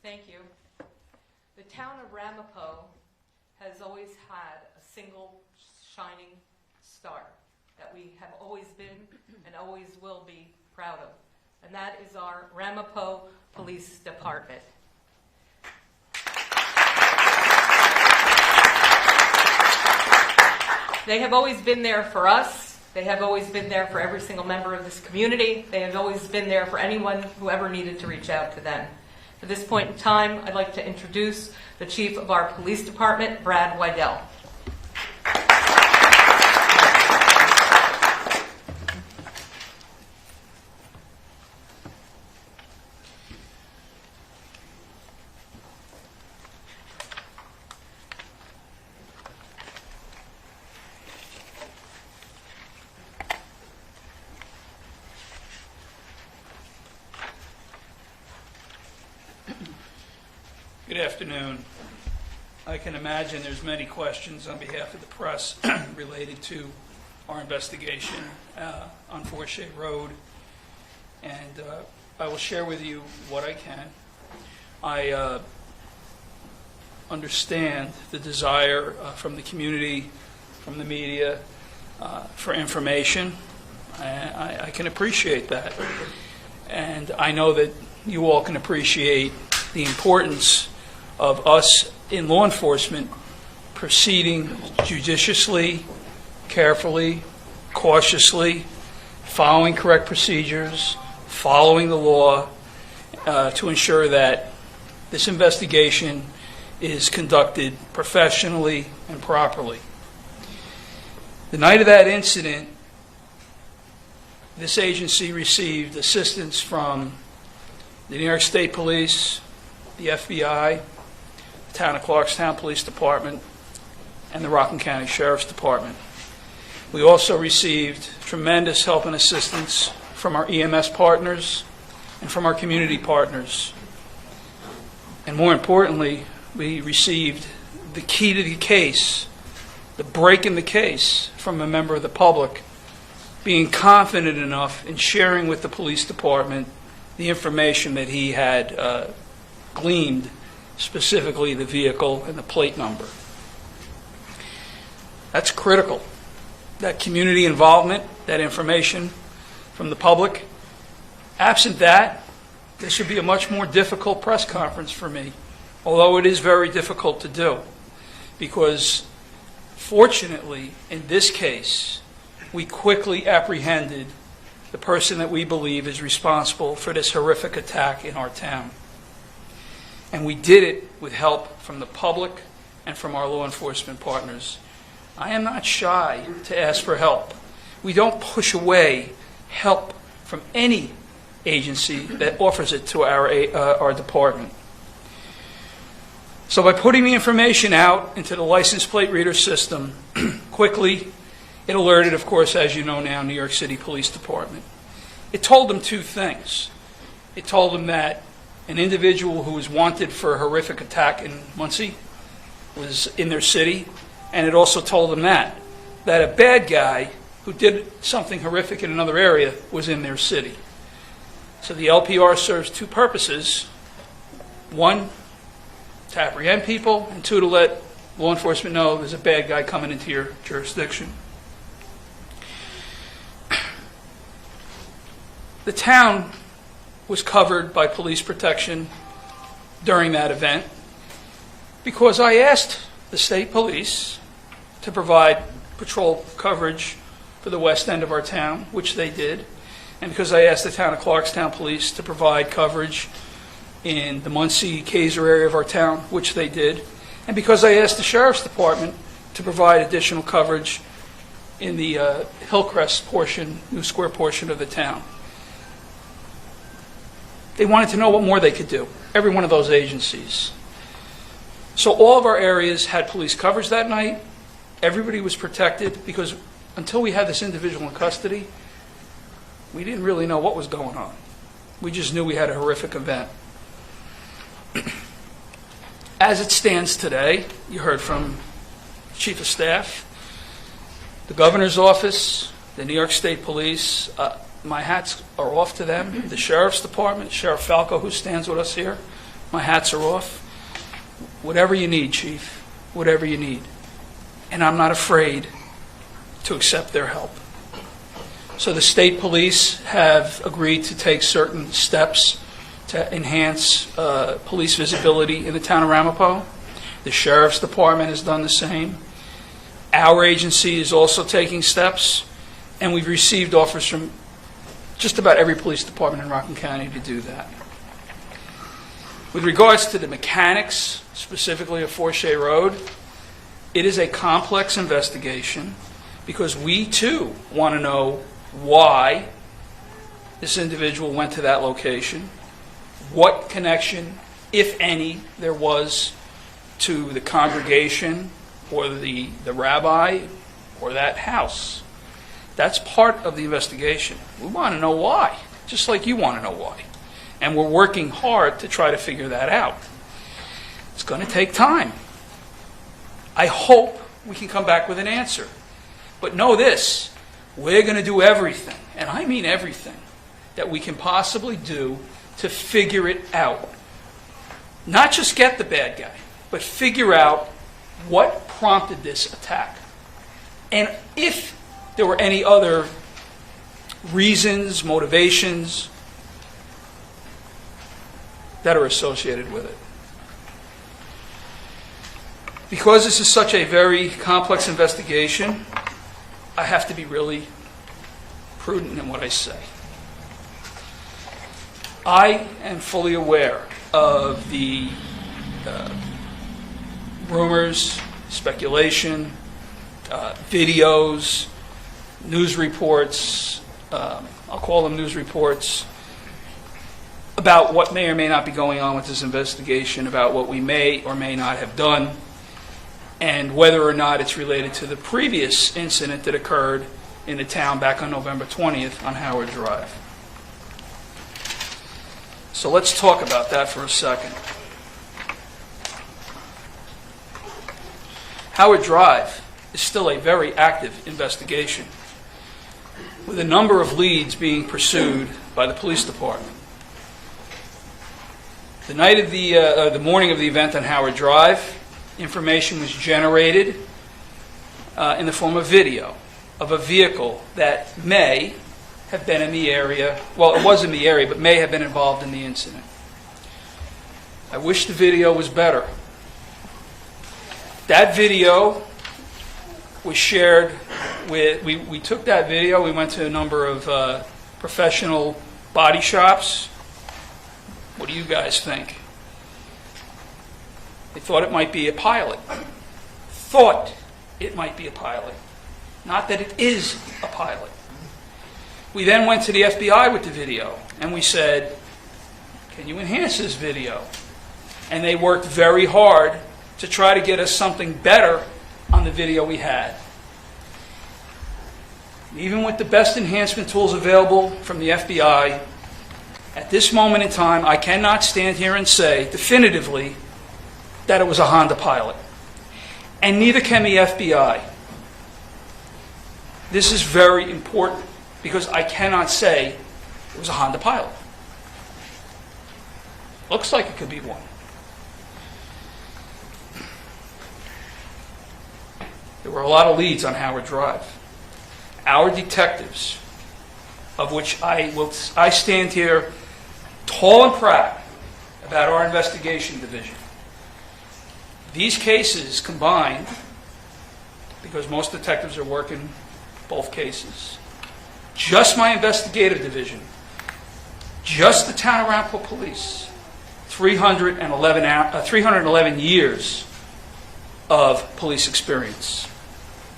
Thank you. The town of Ramapo has always had a single shining star that we have always been and always will be proud of, and that is our Ramapo Police Department. They have always been there for us. They have always been there for every single member of this community. They have always been there for anyone who ever needed to reach out to them. At this point in time, I'd like to introduce the Chief of our Police Department, Brad Wydell. Good afternoon. I can imagine there's many questions on behalf of the press related to our investigation on Forshey Road, and I will share with you what I can. I understand the desire from the community, from the media, for information. I can appreciate that, and I know that you all can appreciate the importance of us in law enforcement proceeding judiciously, carefully, cautiously, following correct procedures, following the law to ensure that this investigation is conducted professionally and properly. The night of that incident, this agency received assistance from the New York State Police, the FBI, the Town of Clarkstown Police Department, and the Rockland County Sheriff's Department. We also received tremendous help and assistance from our EMS partners and from our community partners. And more importantly, we received the key to the case, the break in the case, from a member of the public, being confident enough in sharing with the police department the information that he had gleaned, specifically the vehicle and the plate number. That's critical. That community involvement, that information from the public. Absent that, this should be a much more difficult press conference for me, although it is very difficult to do, because fortunately, in this case, we quickly apprehended the person that we believe is responsible for this horrific attack in our town. And we did it with help from the public and from our law enforcement partners. I am not shy to ask for help. We don't push away help from any agency that offers it to our department. So by putting the information out into the license plate reader system quickly, it alerted, of course, as you know now, New York City Police Department. It told them two things. It told them that an individual who was wanted for a horrific attack in Muncie was in their city, and it also told them that a bad guy who did something horrific in another area was in their city. So the LPR serves two purposes. One, to apprehend people, and two, to let law enforcement know there's a bad guy coming into your jurisdiction. The town was covered by police protection during that event because I asked the state police to provide patrol coverage for the west end of our town, which they did, and because I asked the Town of Clarkstown Police to provide coverage in the Muncie, Kaiser area of our town, which they did, and because I asked the Sheriff's Department to provide additional coverage in the Hillcrest portion, New Square portion of the town. They wanted to know what more they could do, every one of those agencies. So all of our areas had police coverage that night. Everybody was protected because until we had this individual in custody, we didn't really know what was going on. We just knew we had a horrific event. As it stands today, you heard from Chief of Staff, the Governor's Office, the New York State Police. My hats are off to them. The Sheriff's Department, Sheriff Falco, who stands with us here, My hats are off. Whatever you need, Chief, whatever you need. And I'm not afraid to accept their help. So the state police have agreed to take certain steps to enhance police visibility in the town of Ramapo. The sheriff's department has done the same. Our agency is also taking steps, and we've received offers from just about every police department in Rockland County to do that. With regards to the mechanics, specifically of Forshey Road, it is a complex investigation because we too want to know why this individual went to that location, what connection, if any, there was to the congregation or the rabbi or that house. That's part of the investigation. We want to know why, just like you want to know why. And we're working hard to try to figure that out. It's going to take time. I hope we can come back with an answer. But know this, we're going to do everything, and I mean everything, that we can possibly do to figure it out. Not just get the bad guy, but figure out what prompted this attack. And if there were any other reasons, motivations that are associated with it. Because this is such a very complex investigation, I have to be really prudent in what I say. I am fully aware of the rumors, speculation, videos, news reports, I'll call them news reports, about what may or may not be going on with this investigation, about what we may or may not have done, and whether or not it's related to the previous incident that occurred in the town back on November 20th on Howard Drive. So let's talk about that for a second. Howard Drive is still a very active investigation, with a number of leads being pursued by the police department. The night of the morning of the event on Howard Drive, information was generated in the form of video of a vehicle that may have been in the area. Well, it was in the area, but may have been involved in the incident. I wish the video was better. That video was shared with, we took that video, we went to a number of professional body shops. What do you guys think? They thought it might be a pilot. Thought it might be a pilot. Not that it is a pilot. We then went to the FBI with the video, and we said, can you enhance this video? And they worked very hard to try to get us something better on the video we had. Even with the best enhancement tools available from the FBI, at this moment in time, I cannot stand here and say definitively that it was a Honda Pilot. And neither can the FBI. This is very important because I cannot say it was a Honda Pilot. Looks like it could be one. There were a lot of leads on Howard Drive. Our detectives, of which I stand here tall and proud about our investigation division. These cases combined, because most detectives are working both cases, just my investigative division, just the town of Ramapo Police, 311 years of police experience.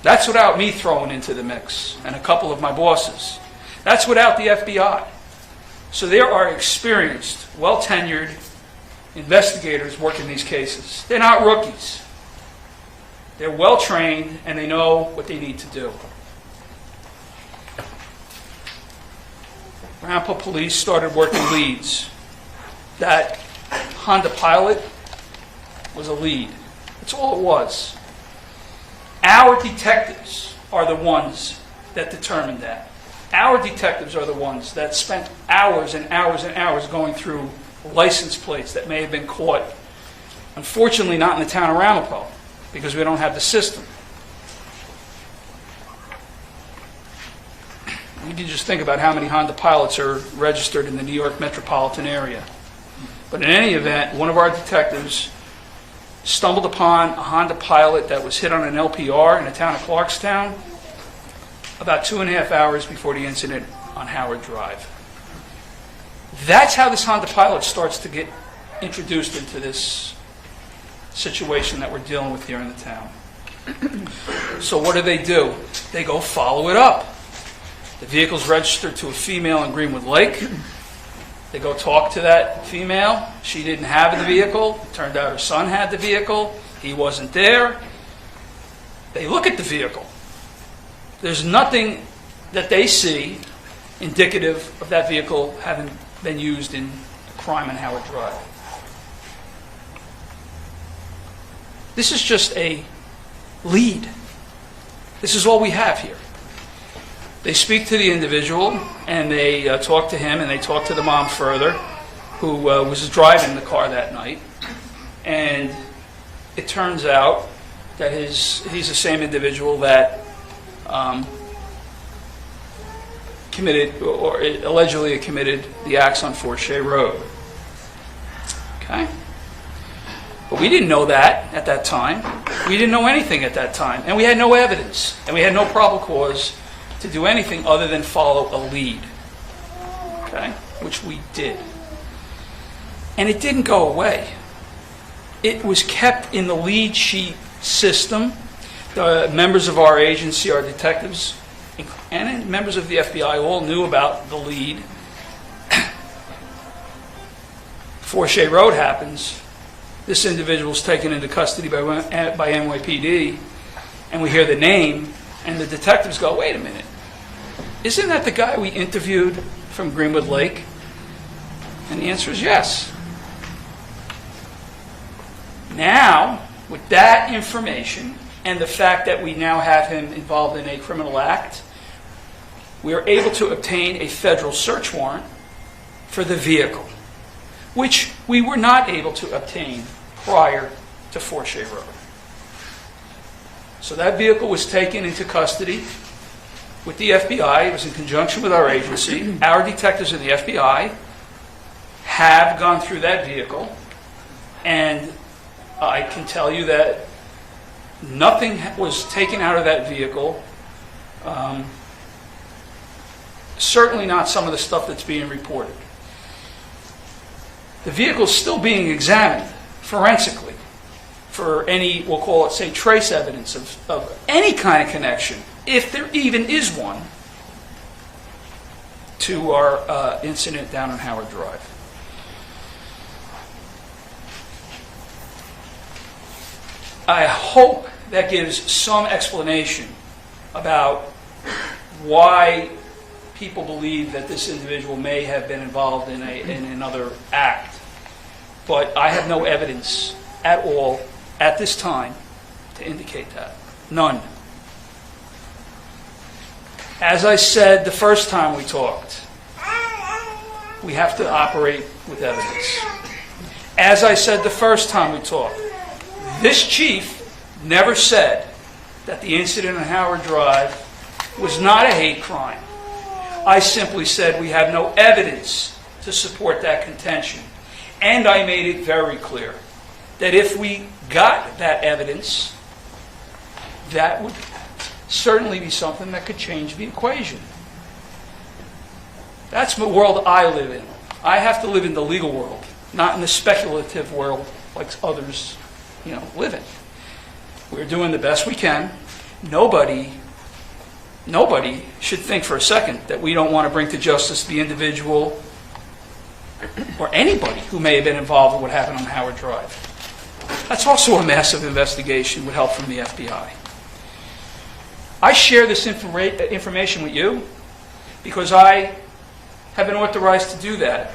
That's without me throwing into the mix, and a couple of my bosses. That's without the FBI. So there are experienced, well-tenured investigators working these cases. They're not rookies. They're well-trained, and they know what they need to do. Ramapo Police started working leads. That Honda Pilot was a lead. That's all it was. Our detectives are the ones that determined that. Our detectives are the ones that spent hours and hours and hours going through license plates that may have been caught. Unfortunately, not in the town of Ramapo, because we don't have the system. You can just think about how many Honda Pilots are registered in the New York metropolitan area. But in any event, one of our detectives stumbled upon a Honda Pilot that was hit on an LPR in the town of Clarkstown about 2.5 hours before the incident on Howard Drive. That's how this Honda Pilot starts to get introduced into this situation that we're dealing with here in the town. So what do? They go follow it up. The vehicle's registered to a female in Greenwood Lake. They go talk to that female. She didn't have the vehicle. It turned out her son had the vehicle. He wasn't there. They look at the vehicle. There's nothing that they see indicative of that vehicle having been used in a crime on Howard Drive. This is just a lead. This is all we have here. They speak to the individual, and they talk to him, and they talk to the mom further, who was driving the car that night. And it turns out that he's the same individual that committed, or allegedly committed, the acts on Forshey Road. Okay? But we didn't know that at that time. We didn't know anything at that time. And we had no evidence. And we had no probable cause to do anything other than follow a lead. Okay? Which we did. And it didn't go away. It was kept in the lead sheet system. The members of our agency, our detectives, and members of the FBI all knew about the lead. Forshey Road happens. This individual is taken into custody by NYPD, and we hear the name, and the detectives go, wait a minute, isn't that the guy we interviewed from Greenwood Lake? And the answer is yes. Now, with that information, and the fact that we now have him involved in a criminal act, we are able to obtain a federal search warrant for the vehicle, which we were not able to obtain prior to Forshey Road. So that vehicle was taken into custody with the FBI. It was in conjunction with our agency. Our detectives in the FBI have gone through that vehicle, and I can tell you that nothing was taken out of that vehicle. Certainly not some of the stuff that's being reported. The vehicle is still being examined forensically for any, we'll call it, say, trace evidence of any kind of connection, if there even is one, to our incident down on Howard Drive. I hope that gives some explanation about why people believe that this individual may have been involved in another act. But I have no evidence at all at this time to indicate that. None. As I said the first time we talked, we have to operate with evidence. As I said the first time we talked, this chief never said that the incident on Howard Drive was not a hate crime. I simply said we have no evidence to support that contention. And I made it very clear that if we got that evidence, that would certainly be something that could change the equation. That's the world I live in. I have to live in the legal world, not in the speculative world like others, live in. We're doing the best we can. Nobody should think for a second that we don't want to bring to justice the individual or anybody who may have been involved in what happened on Howard Drive. That's also a massive investigation with help from the FBI. I share this information with you because I have been authorized to do that.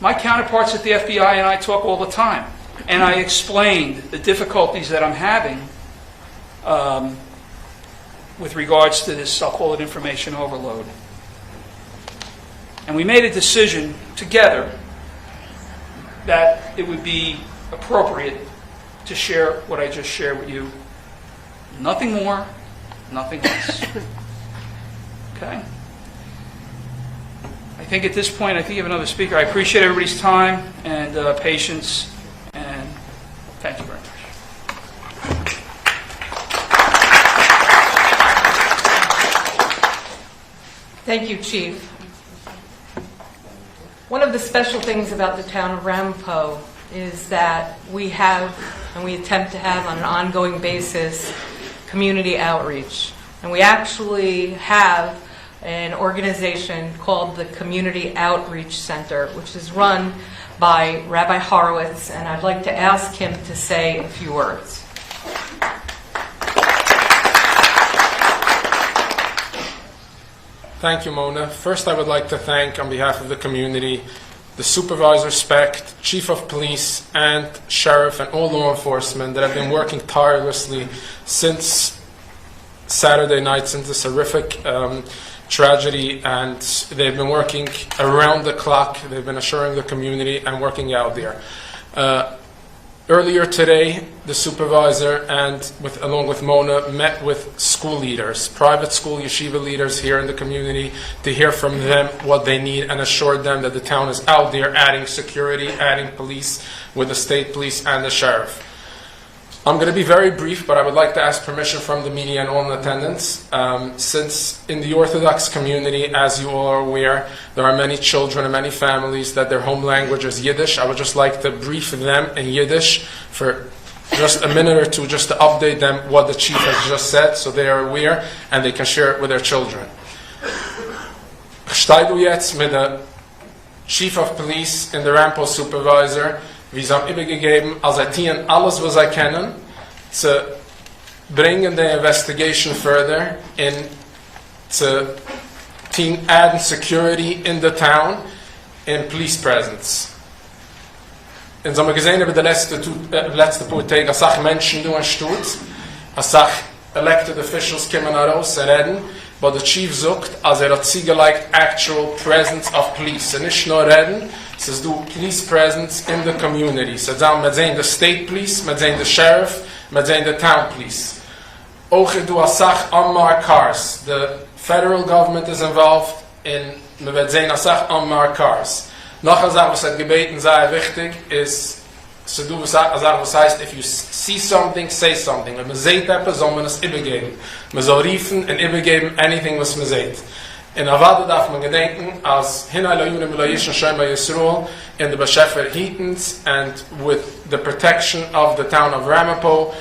My counterparts at the FBI and I talk all the time, and I explained the difficulties that I'm having with regards to this, I'll call it information overload. And we made a decision together that it would be appropriate to share what I just shared with you. Nothing more, nothing less. Okay? I think at this point, I think you have another speaker. I appreciate everybody's time and patience, and thank you very much. Thank you, Chief. One of the special things about the town of Ramapo is that we have, and we attempt to have on an ongoing basis, community outreach. And we actually have an organization called the Community Outreach Center, which is run by Rabbi Horowitz, and I'd like to ask him to say a few words. Thank you, Mona. First, I would like to thank, on behalf of the community, the Supervisor Specht, Chief of Police, and Sheriff, and all law enforcement that have been working tirelessly since Saturday night, since this horrific tragedy, and they've been working around the clock. They've been assuring the community and working out there. Earlier today, the supervisor along with Mona met with school leaders, private school yeshiva leaders here in the community, to hear from them what they need, and assured them that the town is out there adding security, adding police with the state police and the sheriff. I'm going to be very brief, but I would like to ask permission from the media and all in attendance. Since in the Orthodox community, as you all are aware, there are many children and many families that their home language is Yiddish. I would just like to brief them in Yiddish for just a minute or two, just to update them what the chief has just said, so they are aware and they can share it with their children. Ich stehe du jetzt mit der Chief of Police in der Ramapo Supervisor, wie sie haben übergegeben, als tun alles, was sie kennen, zu bringen the investigation further, in to add security in the town, in police presence. Und so haben wir gesehen über die letzte paar Tage, als Menschen du anstut, als elected officials kommen heraus und reden, but the chief sagt, als hat sie geliked actual presence of police. Und nicht nur reden, es ist du police presence in the community. So dann wir sehen the state police, wir sehen the sheriff, wir sehen the town police. Auch du als unmarked cars. The federal government is involved in, wir sehen als unmarked cars. Noch eine Sache, was hat gebeten, sehr wichtig, ist, so du was heißt, if you see something, say something. Wenn man sieht etwas, soll man es übergeben. Man soll riefen und übergeben anything, was man sieht. In Avada darf man gedenken, als Hinai Layunim Elohishon Shem Yisroel, in the Beshefer Heatons, and with the protection of the town of Ramapo,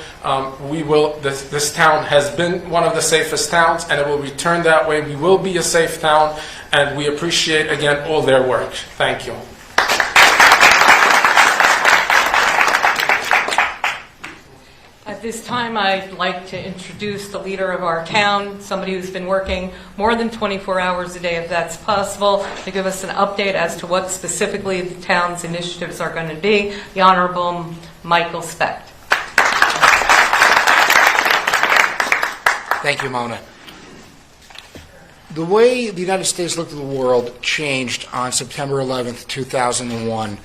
this town has been one of the safest towns, and it will return that way. We will be a safe town, and we appreciate, again, all their work. Thank you. At this time, I'd like to introduce the leader of our town, somebody who's been working more than 24 hours a day, if that's possible, to give us an update as to what specifically the town's initiatives are going to be, the Honorable Michael Specht. Thank you, Mona. The way the United States looked at the world changed on September 11th, 2001.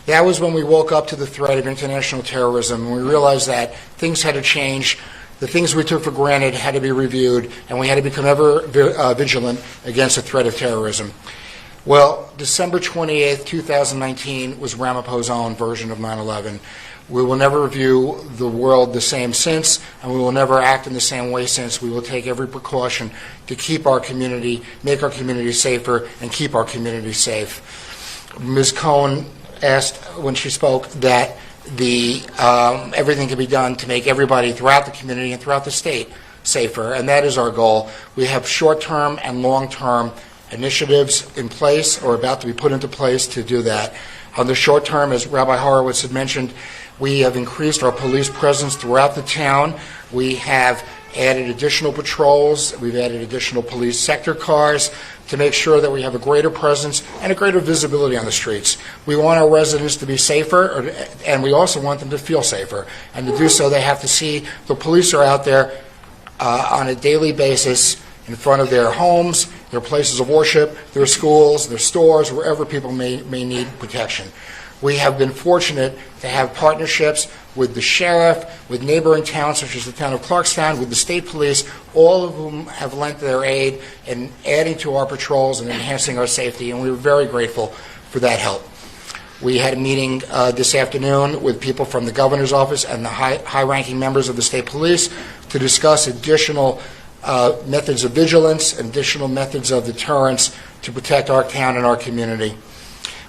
That was when we woke up to the threat of international terrorism, and we realized that things had to change. The things we took for granted had to be reviewed, and we had to become ever vigilant against the threat of terrorism. Well, December 28th, 2019 was Ramapo's own version of 9/11. We will never view the world the same since, and we will never act in the same way since. We will take every precaution to keep our community, make our community safer, and keep our community safe. Ms. Cohen asked when she spoke that everything can be done to make everybody throughout the community and throughout the state safer, and that is our goal. We have short-term and long-term initiatives in place or about to be put into place to do that. On the short term, as Rabbi Horowitz had mentioned, we have increased our police presence throughout the town. We have added additional patrols. We've added additional police sector cars to make sure that we have a greater presence and a greater visibility on the streets. We want our residents to be safer, and we also want them to feel safer. And to do so, they have to see the police are out there on a daily basis in front of their homes, their places of worship, their schools, their stores, wherever people may need protection. We have been fortunate to have partnerships with the sheriff, with neighboring towns such as the town of Clarkstown, with the state police, all of whom have lent their aid in adding to our patrols and enhancing our safety, and we were very grateful for that help. We had a meeting this afternoon with people from the governor's office and the high-ranking members of the state police to discuss additional methods of vigilance, additional methods of deterrence to protect our town and our community.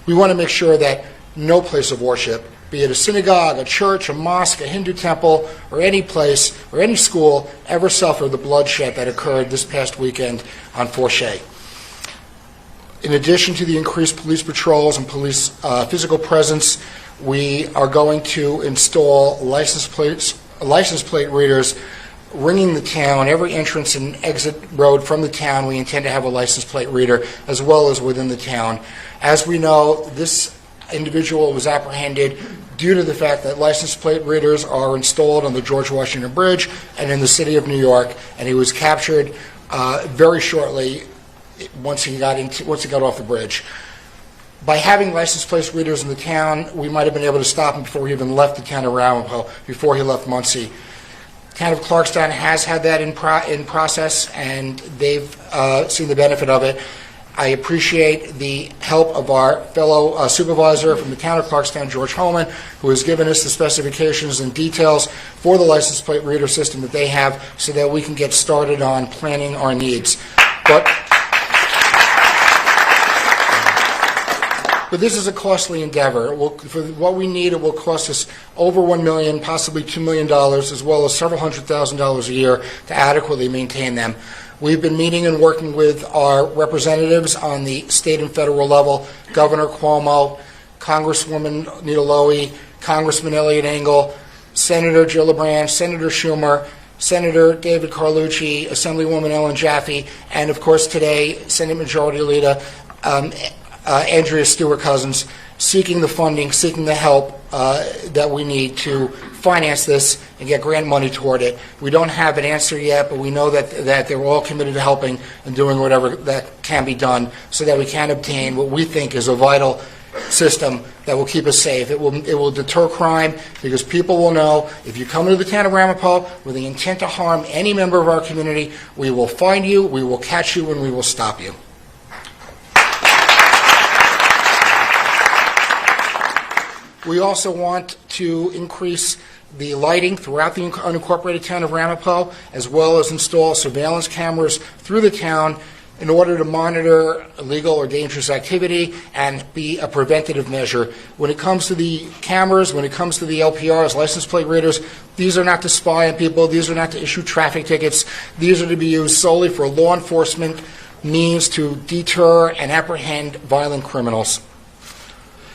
We want to make sure that no place of worship, be it a synagogue, a church, a mosque, a Hindu temple, or any place or any school, ever suffer the bloodshed that occurred this past weekend on Forshey. In addition to the increased police patrols and police physical presence, we are going to install license plate readers ringing the town. Every entrance and exit road from the town, we intend to have a license plate reader, as well as within the town. As we know, this individual was apprehended due to the fact that license plate readers are installed on the George Washington Bridge and in the city of New York, and he was captured very shortly once he got off the bridge. By having license plate readers in the town, we might have been able to stop him before he even left the town of Ramapo, before he left Muncie. The town of Clarkstown has had that in process, and they've seen the benefit of it. I appreciate the help of our fellow supervisor from the town of Clarkstown, George Holman, who has given us the specifications and details for the license plate reader system that they have so that we can get started on planning our needs. But this is a costly endeavor. For what we need, it will cost us over $1 million, possibly $2 million, as well as several $100,000 a year to adequately maintain them. We've been meeting and working with our representatives on the state and federal level, Governor Cuomo, Congresswoman Nita Lowey, Congressman Elliot Engel, Senator Gillibrand, Senator Schumer, Senator David Carlucci, Assemblywoman Ellen Jaffe, and of course today, Senate Majority Leader Andrea Stewart-Cousins, seeking the funding, seeking the help that we need to finance this and get grant money toward it. We don't have an answer yet, but we know that they're all committed to helping and doing whatever that can be done so that we can obtain what we think is a vital system that will keep us safe. It will deter crime, because people will know if you come into the town of Ramapo with the intent to harm any member of our community, we will find you, we will catch you, and we will stop you. We also want to increase the lighting throughout the unincorporated town of Ramapo, as well as install surveillance cameras through the town in order to monitor illegal or dangerous activity and be a preventative measure. When it comes to the cameras, when it comes to the LPRs, license plate readers, these are not to spy on people, these are not to issue traffic tickets, these are to be used solely for law enforcement means to deter and apprehend violent criminals.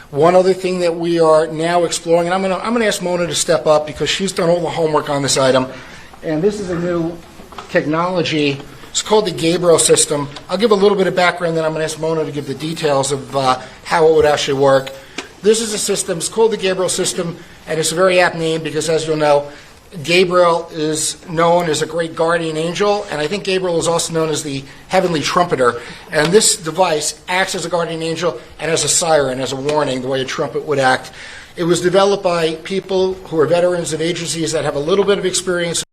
One other thing that we are now exploring, and I'm going to ask Mona to step up because she's done all the homework on this item, and this is a new technology. It's called the Gabriel system. I'll give a little bit of background, then I'm going to ask Mona to give the details of how it would actually work. This is a system, it's called the Gabriel system, and it's a very apt name because, as you'll know, Gabriel is known as a great guardian angel, and I think Gabriel is also known as the heavenly trumpeter. And this device acts as a guardian angel and as a siren, as a warning, the way a trumpet would act. It was developed by people who are veterans of agencies that have a little bit of experience